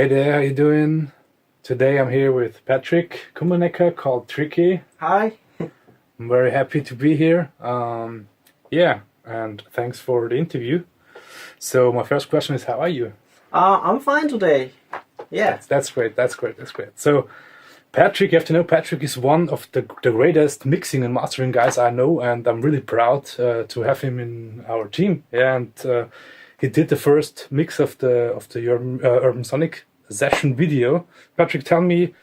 Hey there, how you doing? Today I'm here with Patrick Kummeneker, called Tricky. Hi. I'm very happy to be here. Yeah, and thanks for the interview. So my first question is, how are you? I'm fine today. Yeah. That's great. So Patrick, you have to know, Patrick is one of the greatest mixing and mastering guys I know, and I'm really proud to have him in our team. Yeah, and he did the first mix of the Urban Sonic session video. Patrick, tell me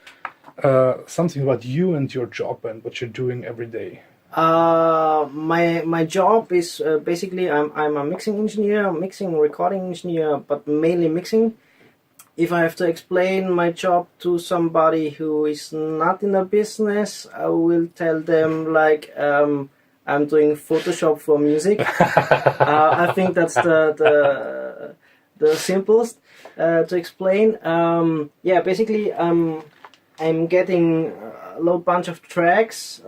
something about you and your job and what you're doing every day. My job is basically I'm a mixing engineer, mixing recording engineer, but mainly mixing. If I have to explain my job to somebody who is not in the business, I will tell them like I'm doing Photoshop for music. I think that's the simplest to explain. Yeah, basically I'm getting a low bunch of tracks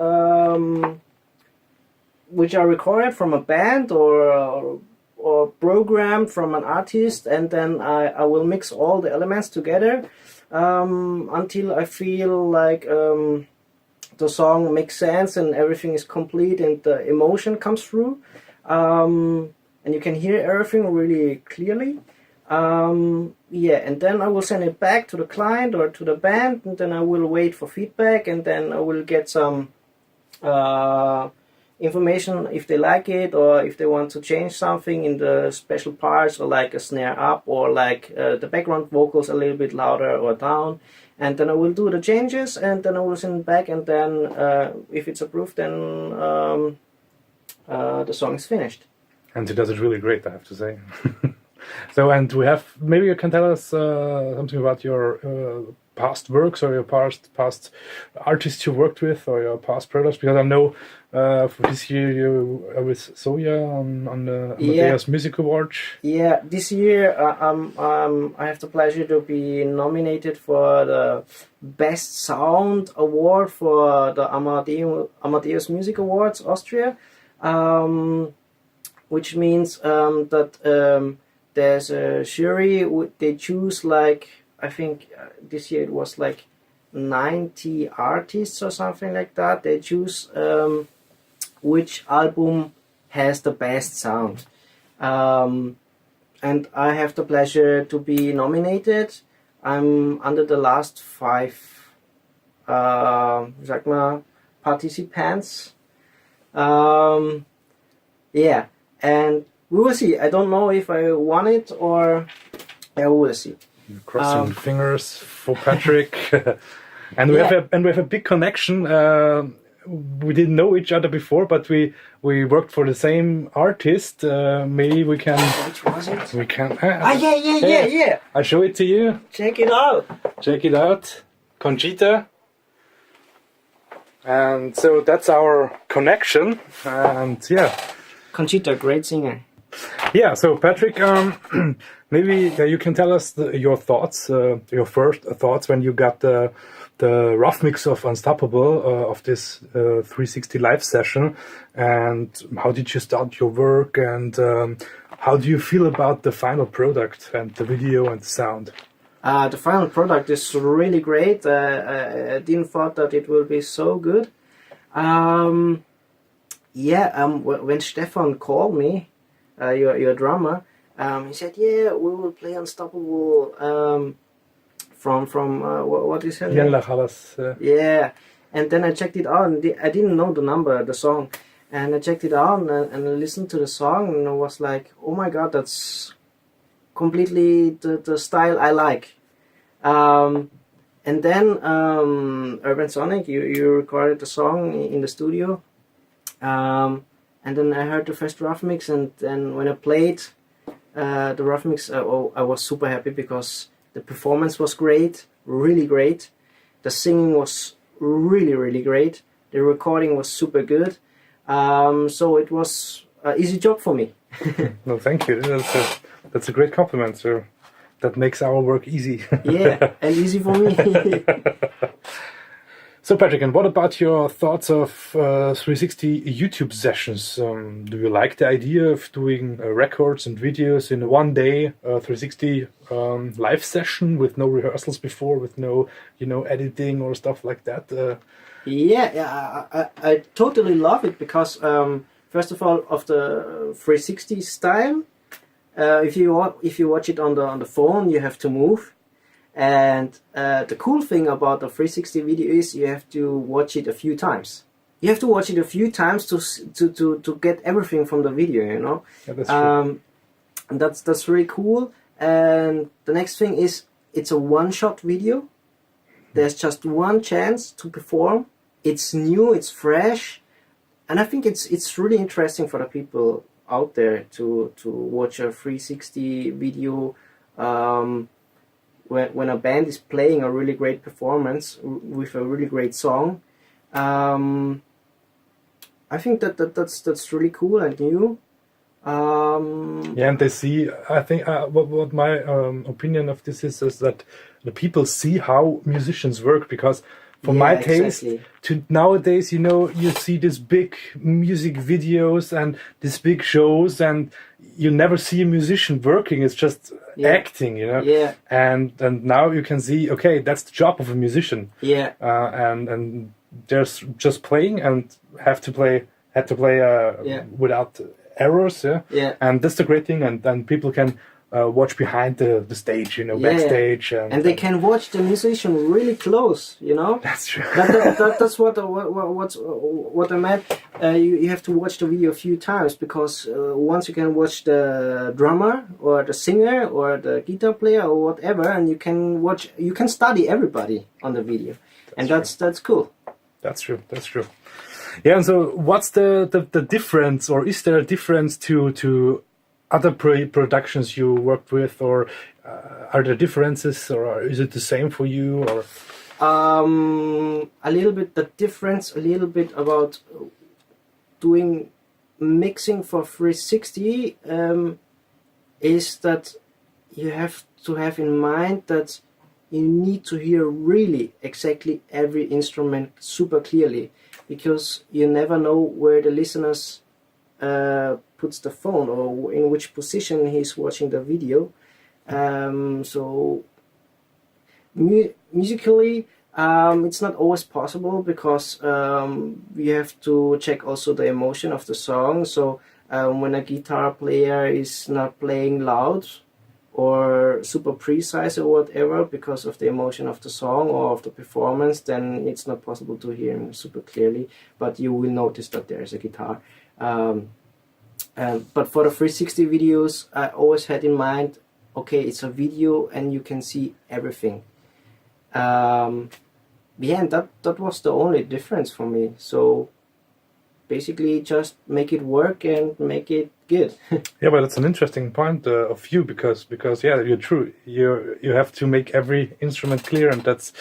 which are recorded from a band or programmed from an artist, and then I will mix all the elements together until I feel like the song makes sense and everything is complete and the emotion comes through, and you can hear everything really clearly. Yeah, and then I will send it back to the client or to the band, and then I will wait for feedback, and then I will get some information if they like it or if they want to change something in the special parts, or like a snare up, or like the background vocals a little bit louder or down, and then I will do the changes, and then I will send it back, and then if it's approved, then the song is finished. And he does it really great, I have to say. So, and maybe you can tell us something about your past works or your past artists you worked with, or your past products, because I know for this year you are with Soya on the Amadeus Music Awards. Yeah, this year I have the pleasure to be nominated for the Best Sound Award for the Amadeus Music Awards Austria, which means that there's a jury. They choose, like, I think this year it was like 90 artists or something like that. They choose which album has the best sound. And I have the pleasure to be nominated. I'm under the last 5 participants. Yeah, and we will see. I don't know if I won it, or we will see. Crossing fingers for Patrick. And we have a big connection. We didn't know each other before, but we worked for the same artist. Maybe we can. Which was it? We can. Yeah. I'll show it to you. Check it out. Conchita. And so that's our connection. And yeah. Conchita, great singer. Yeah, so Patrick, maybe you can tell us your thoughts, your first thoughts when you got the rough mix of Unstoppable of this 360 live session, and how did you start your work, and how do you feel about the final product and the video and the sound? The final product is really great. I didn't thought that it will be so good. When Stefan called me, your drummer, he said, "Yeah, we will play Unstoppable from what is it? Yeah." And then I checked it out, and I didn't know the song, and I checked it out and I listened to the song, and I was like, "Oh my God, that's completely the style I like." And then Urban Sonic, you recorded the song in the studio. And then I heard the first rough mix, and then when I played the rough mix, I was super happy because the performance was great, really great. The singing was really, really great. The recording was super good. So it was an easy job for me. No, thank you. That's a great compliment, sir. That makes our work easy. Yeah, and easy for me. So Patrick, and what about your thoughts of 360 YouTube sessions? Do you like the idea of doing records and videos in one day, 360 live session with no rehearsals before, with no, editing or stuff like that? I totally love it because first of all, of the 360 style, if you watch it on the phone, you have to move. And the cool thing about the 360 video is you have to watch it a few times. You have to watch it a few times to get everything from the video, Yeah, that's true. And that's really cool. And the next thing is it's a one-shot video. There's just one chance to perform. It's new, it's fresh, and I think it's really interesting for the people out there to watch a 360 video. When a band is playing a really great performance with a really great song, I think that's really cool and new. And they see. I think what my opinion of this is that the people see how musicians work, because for my taste, exactly. to nowadays, you see these big music videos and these big shows, and you never see a musician working. It's just acting, Yeah. And now you can see, okay, that's the job of a musician. Yeah. And there's just playing and had to play without errors. Yeah. Yeah. And that's the great thing, and people can watch behind the stage, backstage, and they can watch the musician really close, That's true. That's what I meant. You have to watch the video a few times, because once you can watch the drummer or the singer or the guitar player or whatever, and you can study everybody on the video, that's cool. That's true. Yeah, and so what's the difference, or is there a difference to other productions you worked with, or are there differences, or is it the same for you, or? A little bit the difference, a little bit about doing mixing for 360 is that you have to have in mind that you need to hear really exactly every instrument super clearly, because you never know where the listeners puts the phone, or in which position he's watching the video. So musically, it's not always possible, because we have to check also the emotion of the song. So when a guitar player is not playing loud or super precise or whatever, because of the emotion of the song or of the performance, then it's not possible to hear him super clearly, but you will notice that there is a guitar. But for the 360 videos, I always had in mind, okay, it's a video and you can see everything. And that was the only difference for me. So basically, just make it work and make it good. Yeah, but that's an interesting point of view, because yeah, you're true. You have to make every instrument clear, and that's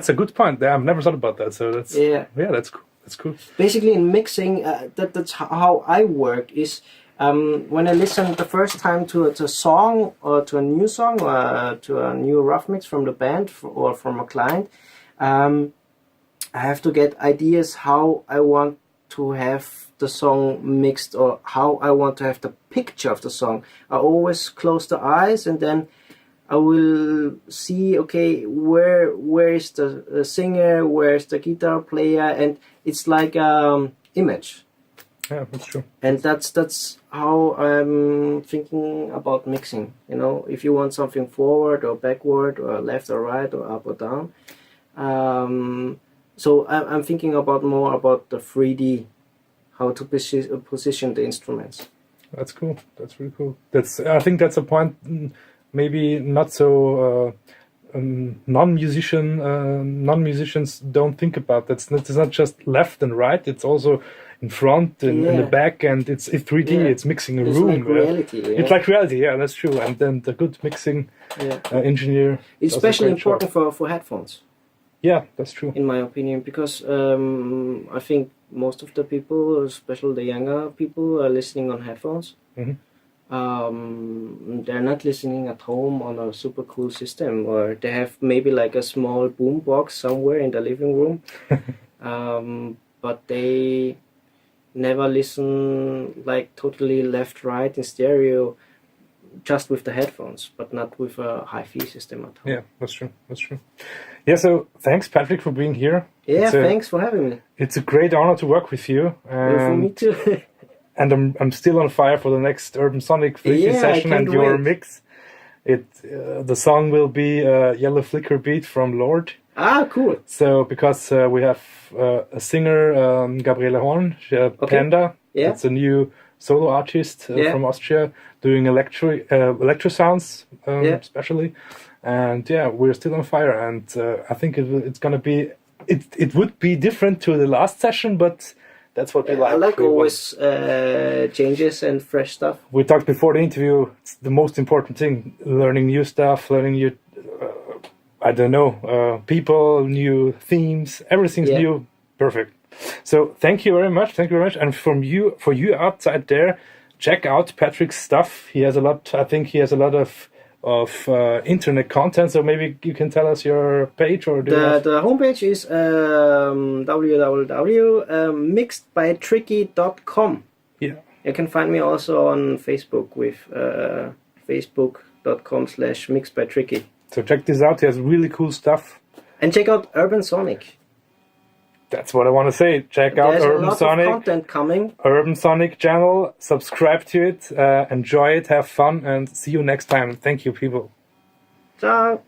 a good point. I've never thought about that. So that's that's cool. That's cool. Basically, in mixing, that's how I work. Is when I listen the first time to a song, or to a new song, or to a new rough mix from the band or from a client, I have to get ideas how I want to have the song mixed, or how I want to have the picture of the song. I always close the eyes, and then I will see, okay, where is the singer, where is the guitar player, and it's like image. Yeah, that's true. And that's how I'm thinking about mixing. If you want something forward or backward or left or right or up or down. So I'm thinking more about the 3D, how to position the instruments. That's cool. That's really cool. I think that's a point. Maybe not so non-musicians don't think about. It's not just left and right. It's also in front and in the back, and it's 3D. It's mixing a room. Like reality. It's like reality. Yeah, that's true. And then the good mixing engineer. It's especially important for headphones. Yeah, that's true. In my opinion, because I think most of the people, especially the younger people, are listening on headphones. Mm-hmm. they're not listening at home on a super cool system, or they have maybe like a small boom box somewhere in the living room, but they never listen like totally left right in stereo, just with the headphones, but not with a hi-fi system at home. Yeah, that's true. Yeah, so thanks, Patrick, for being here. Yeah, thanks for having me. It's a great honor to work with you. And for me too. And I'm still on fire for the next Urban Sonic Freaky session and your mix. The song will be Yellow Flicker Beat from Lord. Ah, cool. So because we have a singer, Gabriele Horn, Panda. Yeah. It's a new solo artist from Austria doing electro sounds, especially. And yeah, we're still on fire. And I think it's gonna be. It would be different to the last session, but that's what we like. I like always changes and fresh stuff. We talked before the interview. It's the most important thing: learning new stuff, learning new. I don't know, people, new themes. Everything's new. Perfect. So thank you very much. And for you outside there, check out Patrick's stuff. He has a lot. I think he has a lot of internet content. So maybe you can tell us your page or the homepage is www.mixedbytricky.com. Yeah. You can find me also on Facebook with facebook.com/mixedbytricky. So check this out. He has really cool stuff. And check out Urban Sonic. That's what I want to say. Check out Urban Sonic. There's a lot of content coming. Urban Sonic channel. Subscribe to it. Enjoy it. Have fun. And see you next time. Thank you, people. Ciao.